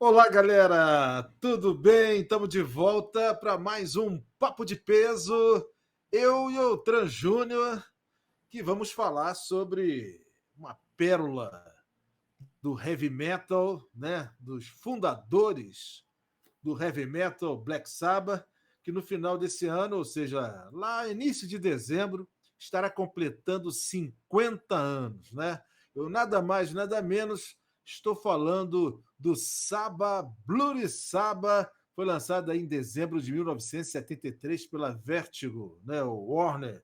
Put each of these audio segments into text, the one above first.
Olá, galera! Tudo bem? Estamos de volta para mais um Papo de Peso. Eu e o Tran Júnior, que vamos falar sobre uma pérola do heavy metal, né? Dos fundadores do heavy metal Black Sabbath, que no final desse ano, ou seja, lá início de dezembro, estará completando 50 anos, né? Eu nada mais, nada menos estou falando do Sabbath, Bloody Sabbath, foi lançado aí em dezembro de 1973 pela Vertigo, né, o Warner.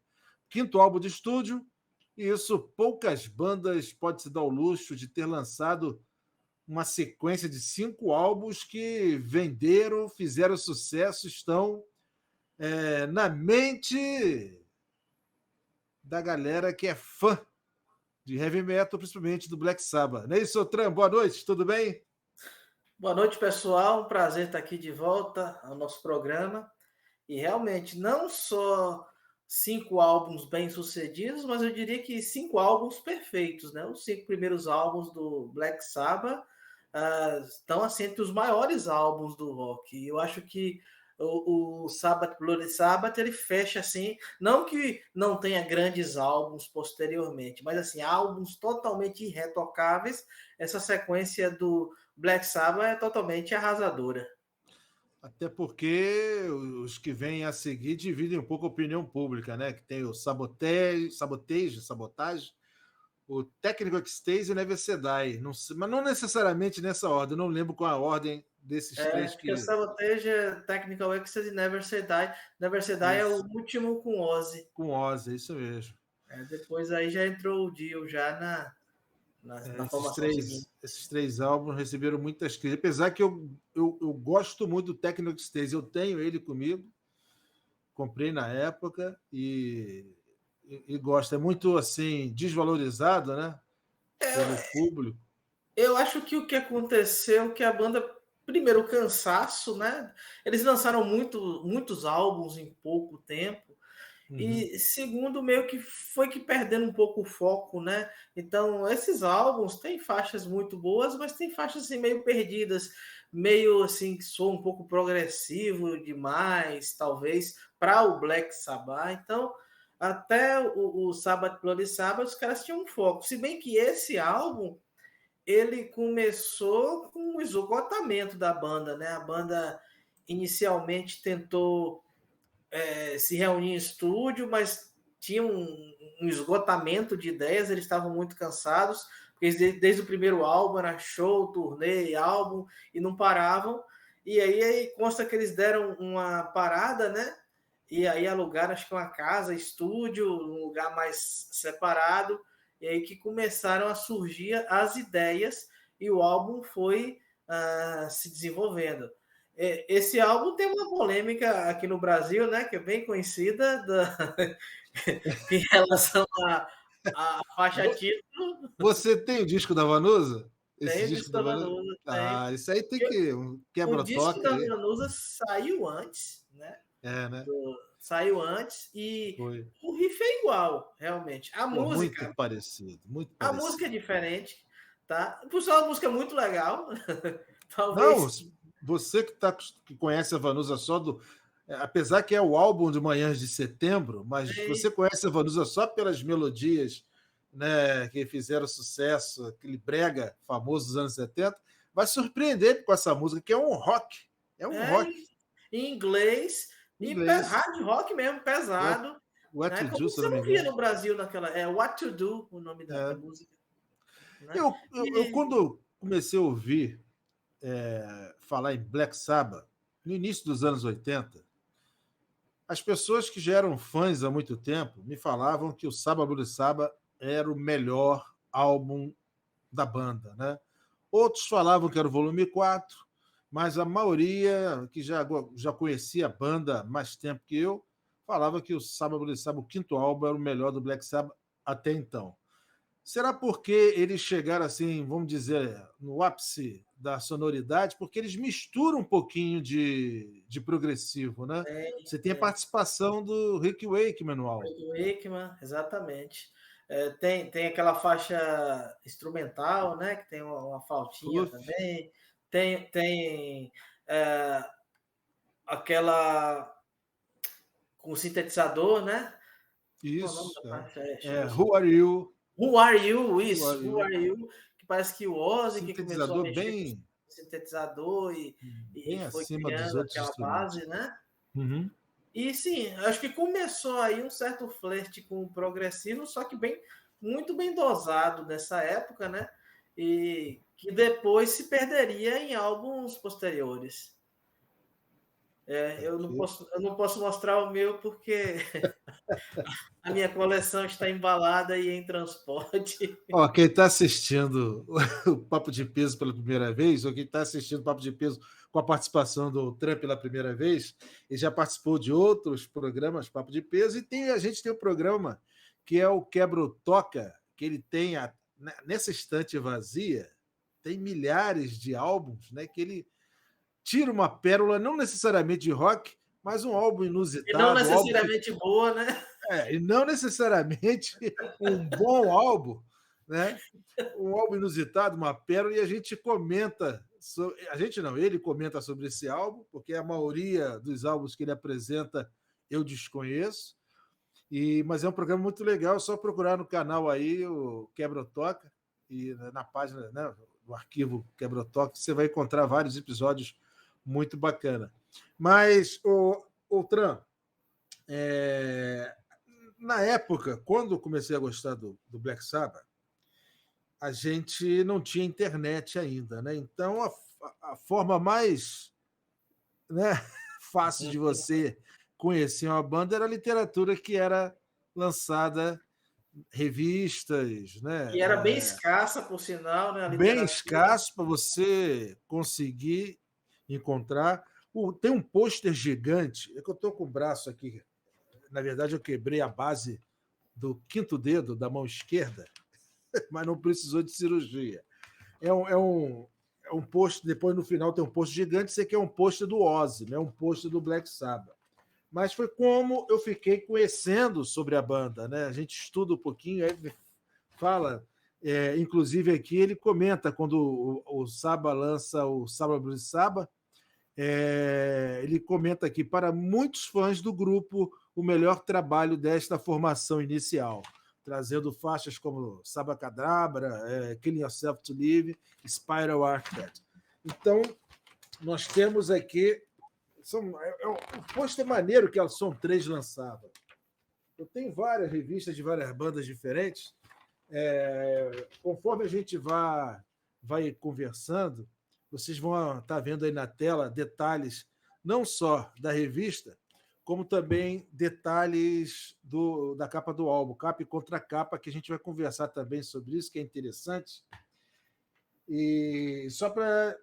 Quinto álbum de estúdio, e isso poucas bandas podem se dar o luxo de ter lançado uma sequência de 5 álbuns que venderam, fizeram sucesso, estão na mente da galera que é fã de heavy metal, principalmente do Black Sabbath. Não é isso, Tran? Boa noite, tudo bem? Boa noite, pessoal. Um prazer estar aqui de volta ao nosso programa. E realmente, não só 5 álbuns bem-sucedidos, mas eu diria que 5 álbuns perfeitos, né? Os 5 primeiros álbuns do Black Sabbath estão assim, entre os maiores álbuns do rock. E eu acho que o Sabbath, Bloody Sabbath, ele fecha assim, não que não tenha grandes álbuns posteriormente, mas assim, álbuns totalmente irretocáveis. Essa sequência do Black Sabbath é totalmente arrasadora. Até porque os que vêm a seguir dividem um pouco a opinião pública, né? Que tem o Sabotage, o Technical Ecstasy e o Never Say Die. Não, mas não necessariamente nessa ordem. Eu não lembro qual a ordem desses três Porque o que. Sabotage é Technical Ecstasy e Never Say Die. Never Say Die é o Isso, último com Ozzy. com Ozzy, é isso mesmo. Depois aí já entrou o Dio já na Esses formação seguinte. três, esses três álbuns receberam muitas críticas. Apesar que eu gosto muito do Techno Ecstasy, eu tenho ele comigo, comprei na época e gosto. É muito assim, desvalorizado, né? Pelo público. Eu acho que o que aconteceu, que a banda, primeiro, o cansaço, né? Eles lançaram muitos álbuns em pouco tempo. Uhum. E segundo, meio que foi que perdendo um pouco o foco, né? Então, esses álbuns têm faixas muito boas, mas tem faixas assim meio perdidas, meio assim que soa um pouco progressivo demais, talvez, para o Black Sabbath. Então, até o Sabbath Bloody Sabbath, os caras tinham um foco. Se bem que esse álbum ele começou com o esgotamento da banda, né? A banda inicialmente tentou se reunir em estúdio, mas tinha um esgotamento de ideias, eles estavam muito cansados, porque desde o primeiro álbum era show, turnê, álbum, e não paravam. E aí consta que eles deram uma parada, né? E aí alugaram, acho que uma casa, estúdio, um lugar mais separado, e aí que começaram a surgir as ideias, e o álbum foi se desenvolvendo. Esse álbum tem uma polêmica aqui no Brasil, né, que é bem conhecida, em relação à faixa título. Você tem o disco da Vanusa? Esse Tem o disco disco da da Vanusa? Vanusa, tem. Ah, isso aí tem E que um o disco quebra-toque da aí. Vanusa saiu antes, né? É, né? Saiu antes e Foi. o riff é igual, realmente. Pô, muito parecido, muito A música é parecido. diferente, tá? Por sinal, a música é muito legal. Não, Talvez. você que conhece a Vanusa só do. Apesar que é o álbum de Manhãs de Setembro, mas você conhece a Vanusa só pelas melodias, né, que fizeram sucesso, aquele brega famoso dos anos 70, vai surpreender com essa música, que é um rock. É um É rock em inglês em e inglês. hard rock mesmo, What, pesado, What né? to Como Do, se eu você não me não via engano. no Brasil naquela. É What to Do, o nome da É. música, né? Eu, E quando comecei a ouvir falar em Black Sabbath, no início dos anos 80, as pessoas que já eram fãs há muito tempo me falavam que o Saba Bloody Saba era o melhor álbum da banda, né? Outros falavam que era o volume 4, mas a maioria que já conhecia a banda há mais tempo que eu falava que o Saba Bloody Saba, o quinto álbum, era o melhor do Black Sabbath até então. Será porque eles chegaram assim, vamos dizer, no ápice da sonoridade, porque eles misturam um pouquinho de progressivo, né? Você tem a tem participação do Rick Wakeman no álbum. o Wakeman, exatamente. Tem aquela faixa instrumental, né? Que tem uma flautinha Puff, também. Tem aquela com sintetizador, né? Qual é o nome Isso. da faixa? Who Are You? Who Are You? Who Are Isso, Who You? Are You? Que parece que o Ozzy que começou a Sintetizador mexer com o bem, sintetizador e bem foi acima dos criando outros aquela instrumentos. base, né? Uhum. E sim, acho que começou aí um certo flerte com o progressivo, só que muito bem dosado nessa época, né? E que depois se perderia em álbuns posteriores. Eu não posso mostrar o meu porque a minha coleção está embalada e em transporte. Ó, quem está assistindo o Papo de Peso pela primeira vez, ou quem está assistindo o Papo de Peso com a participação do Trump pela primeira vez, ele já participou de outros programas Papo de Peso, e a gente tem um programa que é o Quebra-Toca, que ele tem, nessa estante vazia, tem milhares de álbuns, né, que ele tira uma pérola, não necessariamente de rock, mas um álbum E não inusitado, um álbum que necessariamente boa, né? e não necessariamente um bom álbum, né? Um álbum inusitado, uma pérola, e a gente comenta. A gente não, ele comenta sobre esse álbum, porque a maioria dos álbuns que ele apresenta eu desconheço. Mas é um programa muito legal, é só procurar no canal aí o Quebra-Toca, e na página, né, do arquivo Quebra-Toca, você vai encontrar vários episódios muito bacana. Mas, o Tran, na época, quando eu comecei a gostar do Black Sabbath, a gente não tinha internet ainda, né? Então, a forma mais, né, fácil de você conhecer uma banda era a literatura que era lançada, revistas, E era bem né? escassa, por sinal, né? A Bem literatura. escasso para você conseguir encontrar. Tem um pôster gigante, é que eu estou com o braço aqui. Na verdade, eu quebrei a base do quinto dedo da mão esquerda, mas não precisou de cirurgia. É um post, depois no final tem um post gigante, isso aqui é um post do Ozzy, né? Um post do Black Sabbath. Mas foi como eu fiquei conhecendo sobre a banda, né? A gente estuda um pouquinho, aí fala, inclusive aqui ele comenta quando o Saba lança o Saba Blues Saba, ele comenta aqui, para muitos fãs do grupo, o melhor trabalho desta formação inicial, trazendo faixas como Sabacadabra, Killing Yourself to Live, Spiral Architect. Então, nós temos aqui. O pôster é maneiro que a Som 3 lançava. Eu tenho várias revistas de várias bandas diferentes. Conforme a gente vai conversando, vocês vão estar vendo aí na tela detalhes não só da revista, como também detalhes da capa do álbum, capa e contracapa, que a gente vai conversar também sobre isso, que é interessante. E só para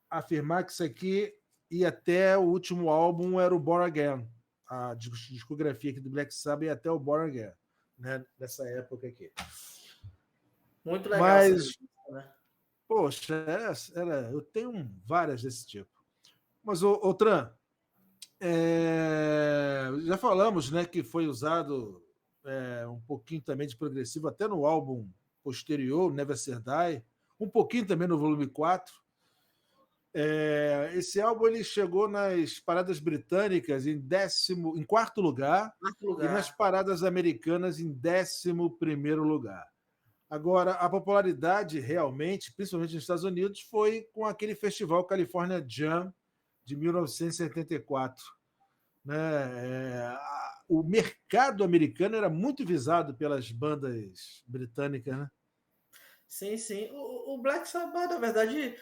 afirmar que isso aqui ia até o último álbum, era o Born Again. A discografia aqui do Black Sabbath ia até o Born Again, né? Nessa época aqui. Muito legal essa Mas, revista, né? poxa, eu tenho várias desse tipo. Mas, o Tran, já falamos, né, que foi usado um pouquinho também de progressivo, até no álbum posterior, Never Say Die, um pouquinho também no volume 4. Esse álbum ele chegou nas paradas britânicas em quarto lugar, Quarto e nas lugar. paradas americanas em 11º lugar. Agora, a popularidade realmente, principalmente nos Estados Unidos, foi com aquele festival California Jam de 1974. Né? O mercado americano era muito visado pelas bandas britânicas. Né? Sim, sim. O Black Sabbath, na verdade,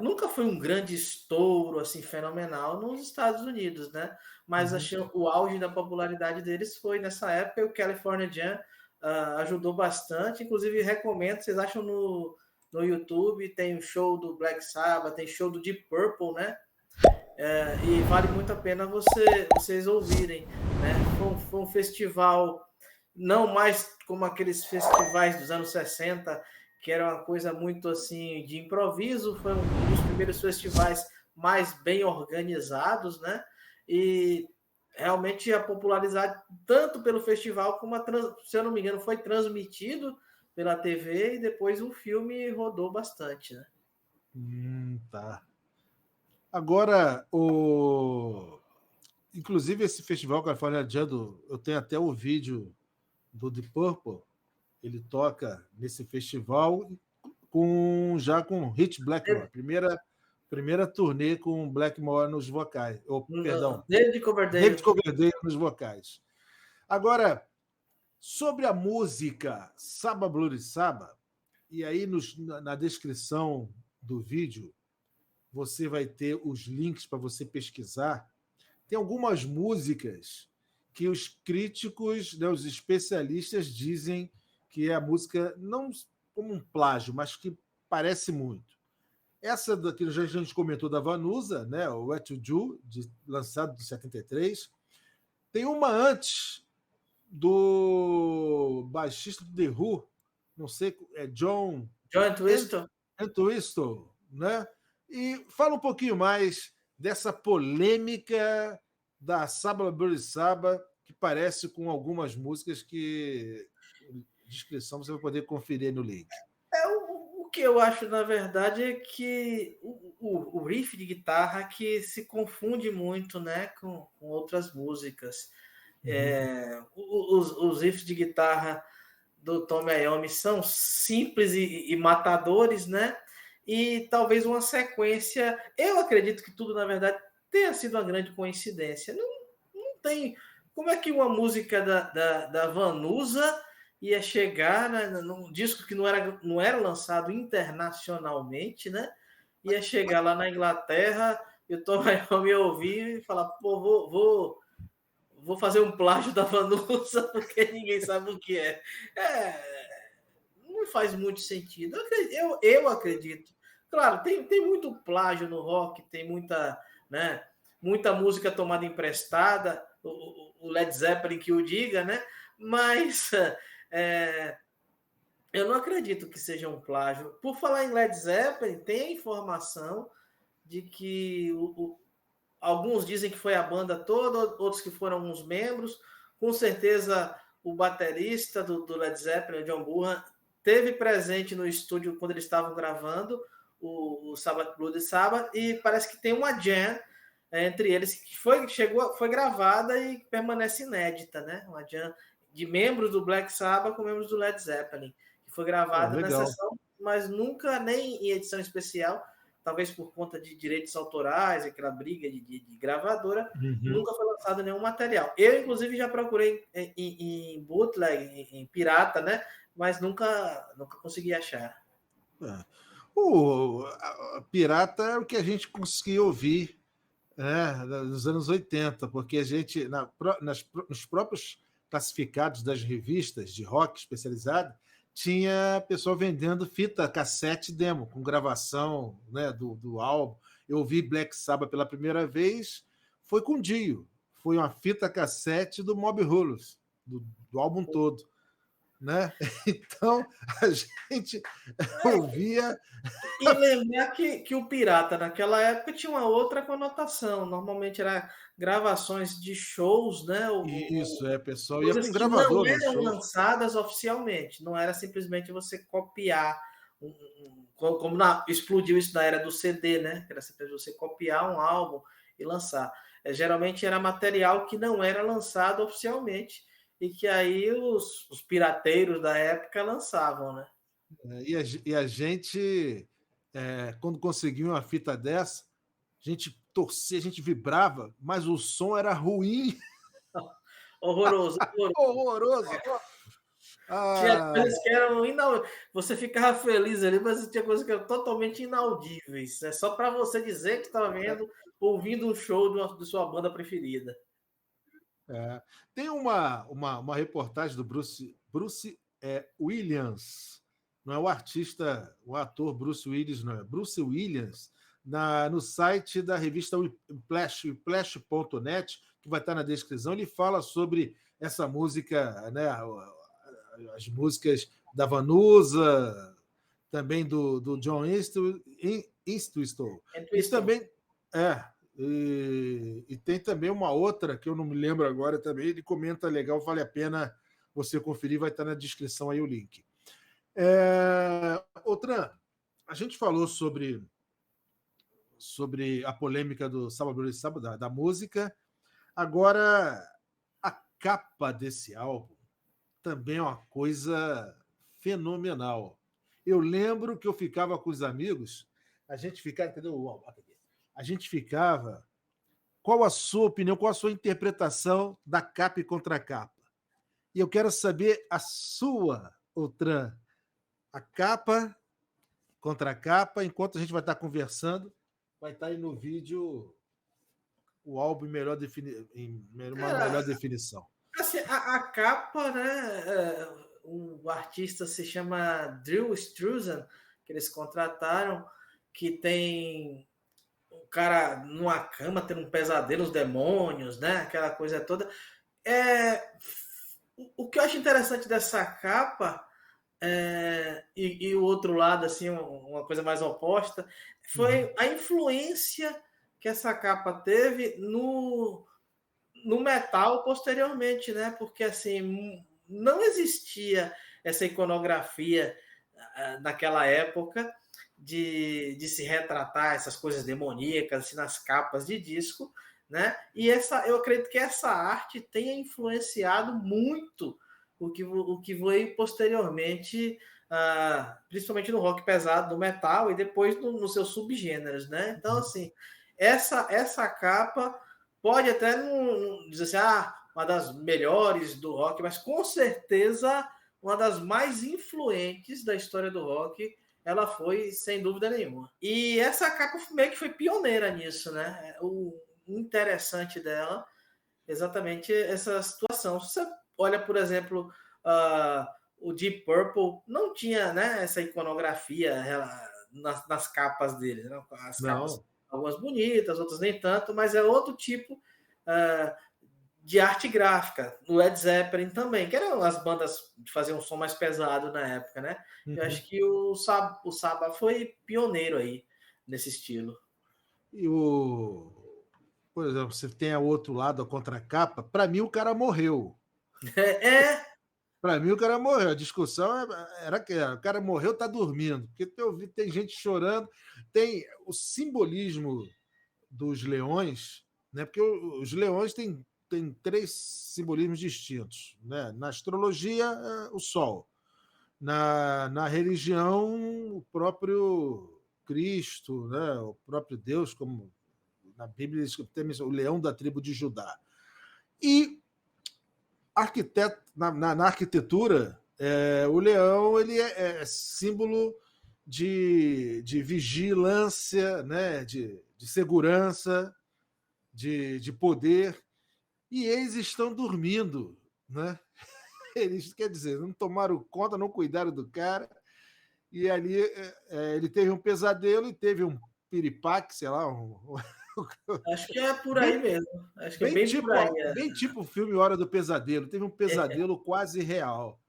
nunca foi um grande estouro assim fenomenal nos Estados Unidos, né? Mas achei o auge da popularidade deles foi nessa época, e o California Jam ajudou bastante. Inclusive, recomendo, vocês acham no YouTube, tem o show do Black Sabbath, tem show do Deep Purple, né? E vale muito a pena vocês ouvirem, né? Foi um festival não mais como aqueles festivais dos anos 60, que era uma coisa muito assim de improviso, foi um dos primeiros festivais mais bem organizados, né? E realmente a popularidade, tanto pelo festival, como se eu não me engano, foi transmitido pela TV e depois o filme rodou bastante, né? Tá. Agora, inclusive esse festival California Jam, eu tenho até o vídeo do Deep Purple, ele toca nesse festival já com Hit Blackmore, primeira turnê com Blackmore nos vocais, perdão, David Coverdale. David Coverdale nos vocais. Agora, sobre a música Saba Bloody Saba, e aí na descrição do vídeo você vai ter os links para você pesquisar. Tem algumas músicas que os críticos, né, os especialistas dizem que é a música não como um plágio, mas que parece muito. Essa que a gente comentou da Vanusa, né, o What to Do, lançado em 73. Tem uma antes do baixista do The Who, não sei, é John Entwistle. Entwistle, né? E fala um pouquinho mais dessa polêmica da Saba Bloody Saba, que parece com algumas músicas que descrição você vai poder conferir no link. O que eu acho, na verdade, é que o riff de guitarra que se confunde muito, né, com outras músicas. Os riffs de guitarra do Tony Iommi são simples e matadores, né? E talvez uma sequência. Eu acredito que tudo, na verdade, tenha sido uma grande coincidência. Não tem. Como é que uma música da Vanusa ia chegar, né, num disco que não era lançado internacionalmente, né? Ia chegar lá na Inglaterra e o Tom Iommi ouvir e falar: pô, vou fazer um plágio da Vanusa porque ninguém sabe o que é. Não faz muito sentido. Eu acredito. Claro, tem muito plágio no rock, tem muita, né, muita música tomada emprestada, o Led Zeppelin que o diga, né? Mas eu não acredito que seja um plágio. Por falar em Led Zeppelin, tem a informação de que alguns dizem que foi a banda toda, outros que foram alguns membros. Com certeza, o baterista do Led Zeppelin, o John Bonham, teve presente no estúdio quando eles estavam gravando o Sabbath Bloody Sabbath, e parece que tem uma jam entre eles que foi gravada e permanece inédita, né? Uma jam de membros do Black Sabbath com membros do Led Zeppelin, que foi gravada na sessão, mas nunca nem em edição especial, talvez por conta de direitos autorais, aquela briga de gravadora, nunca foi lançado nenhum material. Eu, inclusive, já procurei em bootleg, em pirata, né? Mas nunca consegui achar. O pirata é o que a gente conseguiu ouvir, né, nos anos 80, porque a gente, nos próprios classificados das revistas de rock especializada, tinha pessoal vendendo fita cassete demo, com gravação, né, do álbum. Eu ouvi Black Sabbath pela primeira vez, foi com Dio. Foi uma fita cassete do Mob Rules, do álbum todo. Né? Então, a gente ouvia... E lembrar que o pirata, naquela época, tinha uma outra conotação. Normalmente era gravações de shows, né? Isso, pessoal ia com gravador. Não eram lançadas oficialmente, não era simplesmente você copiar, como explodiu isso na era do CD, né? Era simplesmente você copiar um álbum e lançar. Geralmente era material que não era lançado oficialmente e que aí os pirateiros da época lançavam, né? E a gente, quando conseguiu uma fita dessa, a gente torcia, a gente vibrava, mas o som era ruim. Horroroso. Horroroso. Tinha coisas que eram você ficava feliz ali, mas tinha coisas que eram totalmente inaudíveis. É só para você dizer que estava ouvindo um show de sua banda preferida. Tem uma reportagem do Bruce Williams, não é o artista, o ator Bruce Willis, não é Bruce Williams, no site da revista Whiplash.net, que vai estar na descrição. Ele fala sobre essa música, né, as músicas da Vanusa, também do John Entwistle. E também e tem também uma outra que eu não me lembro agora também. Ele comenta legal, vale a pena você conferir, vai estar na descrição aí o link. Outran, a gente falou sobre sobre a polêmica do Sábado Blues Sábado, da música. Agora, a capa desse álbum também é uma coisa fenomenal. Eu lembro que eu ficava com os amigos, a gente ficava, entendeu? A gente ficava. Qual a sua opinião, qual a sua interpretação da capa e contracapa? E eu quero saber a sua, Outran. A capa, contracapa, enquanto a gente vai estar conversando, vai estar aí no vídeo o álbum em uma melhor Cara, definição. assim, a capa, né? O artista se chama Drew Struzan, que eles contrataram, que tem um cara numa cama tendo um pesadelo, os demônios, né? Aquela coisa toda. O que eu acho interessante dessa capa e o outro lado, assim, uma coisa mais oposta, foi a influência que essa capa teve no metal posteriormente, né? Porque assim não existia essa iconografia naquela época de se retratar essas coisas demoníacas assim, nas capas de disco, né? E eu acredito que essa arte tenha influenciado muito o que veio posteriormente, principalmente no rock pesado, no metal e depois nos seus subgêneros, né? Então assim, essa capa pode até não dizer assim, uma das melhores do rock, mas com certeza uma das mais influentes da história do rock, ela foi sem dúvida nenhuma. E essa capa meio que foi pioneira nisso, né? O interessante dela, exatamente essa situação. Se você olha, por exemplo, o Deep Purple, não tinha, né, essa iconografia nas capas dele, né? As capas Não. algumas bonitas, outras nem tanto, mas é outro tipo de arte gráfica. No Led Zeppelin também, que eram as bandas de fazer um som mais pesado na época, né? Eu acho que o Saba foi pioneiro aí nesse estilo. E por exemplo, você tem o outro lado, a contracapa, para mim o cara morreu. É, Para mim o cara morreu. A discussão era que o cara morreu, tá dormindo. Porque tem gente chorando, tem o simbolismo dos leões, né? Porque os leões têm três simbolismos distintos, né? Na astrologia, o sol. Na religião, o próprio Cristo, né? O próprio Deus, como na Bíblia tem o leão da tribo de Judá. E na arquitetura, o leão ele é símbolo de vigilância, né? de segurança, de poder, e eles estão dormindo, né? Eles, quer dizer, não tomaram conta, não cuidaram do cara, e ali ele teve um pesadelo e teve um piripaque, sei lá, acho que é por aí bem, mesmo. Acho que é bem por aí. bem tipo o filme Hora do Pesadelo, teve um pesadelo quase real.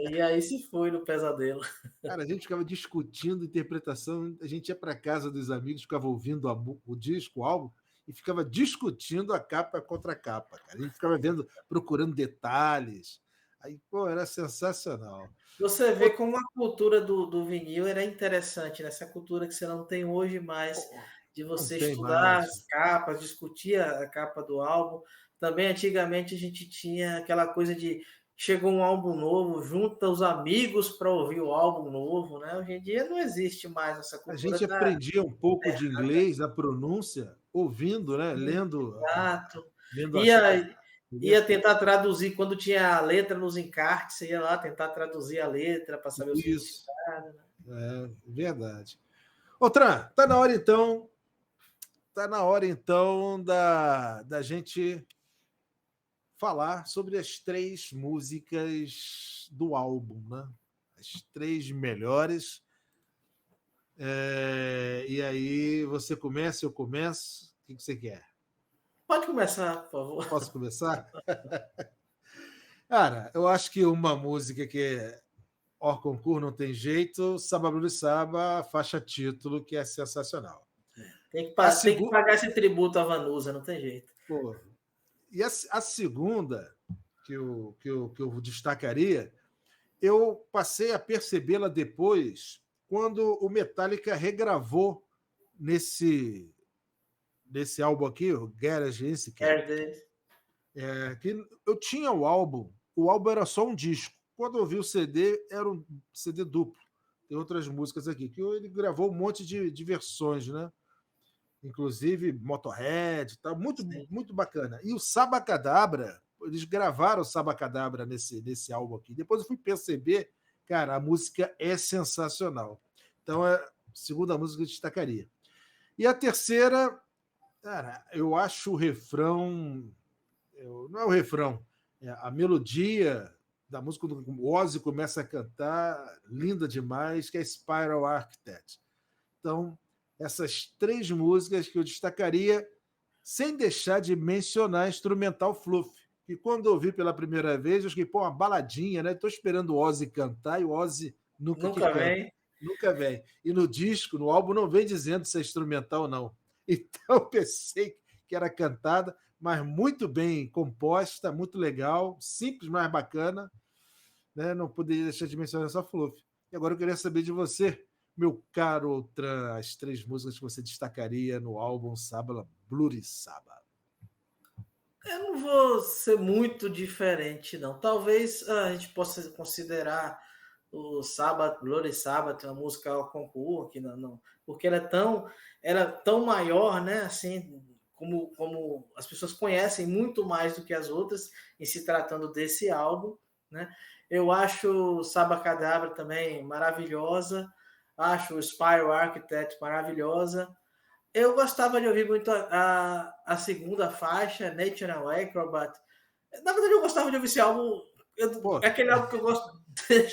E aí se foi no pesadelo. Cara, a gente ficava discutindo interpretação, a gente ia para casa dos amigos, ficava ouvindo o disco, o álbum, e ficava discutindo a capa contra a capa, cara. A gente ficava vendo, procurando detalhes. Aí, pô, era sensacional. Você vê como a cultura do vinil era interessante, nessa cultura que você não tem hoje mais, de Não você tem estudar mais. as capas, discutir a capa do álbum. Também antigamente a gente tinha aquela coisa de chegou um álbum novo, junta os amigos para ouvir o álbum novo, né? Hoje em dia não existe mais essa A cultura gente da aprendia um pouco de inglês, a pronúncia, ouvindo, né? exato. Lendo as. Ia tentar traduzir quando tinha a letra nos encartes, você ia lá tentar traduzir a letra para saber o Isso, significado, né? verdade. Outra, tá na hora então da gente falar sobre as três músicas do álbum, né? As três melhores. E aí você começa, eu começo. O que você quer? Pode começar, por favor. Posso começar? Cara, eu acho que uma música que é hors concurso não tem jeito, Saba Blue Saba, faixa título, que é sensacional. A Tem que segunda, pagar esse tributo à Vanusa, não tem jeito. e a segunda que eu destacaria, eu passei a percebê-la depois, quando o Metallica regravou nesse álbum aqui, o Garage Insight, que eu tinha o álbum era só um disco. Quando eu vi o CD, era um CD duplo. Tem outras músicas aqui, que ele gravou um monte de versões, né? Inclusive Motorhead, tá? Muito, muito bacana. E o Sabacadabra, eles gravaram o Sabacadabra nesse álbum aqui. Depois eu fui perceber, cara, a música é sensacional. Então, é a segunda música que eu destacaria. E a terceira, cara, eu acho o refrão. Não é o refrão, é a melodia da música, quando o Ozzy começa a cantar, linda demais, que é Spiral Architect. Então, essas 3 músicas que eu destacaria, sem deixar de mencionar a instrumental Fluff, que quando eu ouvi pela primeira vez, eu fiquei, pô, uma baladinha, né? Estou esperando o Ozzy cantar e o Ozzy nunca que canta. Vem. Nunca vem. E no disco, no álbum, não vem dizendo se é instrumental ou não. Então, eu pensei que era cantada, mas muito bem composta, muito legal, simples, mas bacana. Né? Não poderia deixar de mencionar essa Fluff. E agora eu queria saber de você, meu caro Outran, as 3 músicas que você destacaria no álbum Saba, Bloody Saba. Eu não vou ser muito diferente, não. Talvez a gente possa considerar o Sabbath, Bloody Sabbath, uma música ao concurso, que não, porque ela é tão maior, né? Assim, como as pessoas conhecem muito mais do que as outras em se tratando desse álbum, né? Eu acho Sabbath Cadabra também maravilhosa, acho o Spiral Architect maravilhosa. Eu gostava de ouvir muito a segunda faixa, Natural Acrobat. Na verdade, eu gostava de ouvir esse álbum. É aquele álbum que eu gosto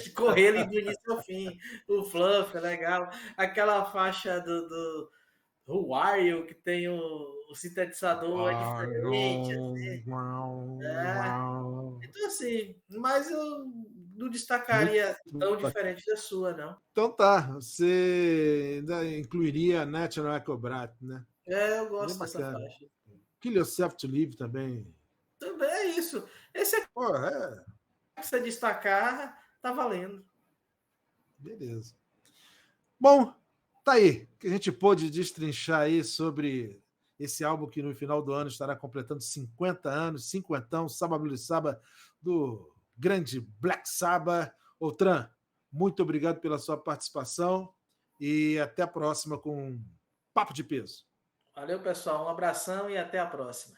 de correr ali do início ao fim. O Fluff é legal. Aquela faixa do Who Are You, que tem o sintetizador, é diferente. Assim. Então, assim, mas eu não destacaria tão diferente da sua, não. Então tá, você ainda incluiria National Acrobat, né? Eu gosto dessa faixa. Kill Yourself to Live também. Também é isso. Esse aqui que você destacar, tá valendo. Beleza. Bom, tá aí, que a gente pôde destrinchar aí sobre esse álbum que no final do ano estará completando 50 anos, cinquentão, Saba Bloody Saba, do grande Black Sabbath. Outran, muito obrigado pela sua participação e até a próxima com Papo de Peso. Valeu, pessoal. Um abração e até a próxima.